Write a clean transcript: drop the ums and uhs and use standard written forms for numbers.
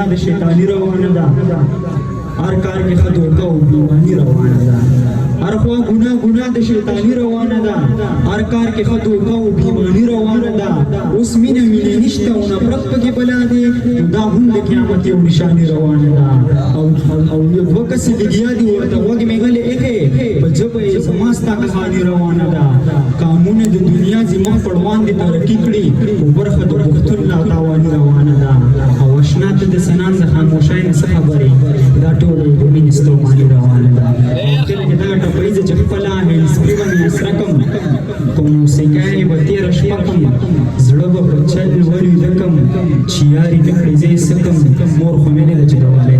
دنیا د شیطانی روانه ده هر کار کې ښه دوکه او بېماني روانه ده هر خوا ګناه د شیطانی روانه ده هر کار کې ښه دوکه او بېماني روانه ده اوس مینه نشته او نفرت پکې بلا دی دا هم د قیامت یو نشاني روانه ده او دوه کسې لګیا دي ورته غوږ مې غلې ایښې په ژبه یې زما ستا کهاني روانه ده قانون د دنیا زموږ پړوان دي ترقي کړي خو برخه د پښتون لا تاواني روانه ده او اشنا ته د سنان د خاموشۍ نه څه خبرې دا ټول د مینې ستوماني روانه ده کله چې دغه ټپیزه چې خپله هندسپري به مې اسره کړم په موسیقۍ به تېره شپه کړم زړه به په چل ور ویده کړم چې یاري نه کړې زه یې څه کړم مور خو مې نه ده چې د والی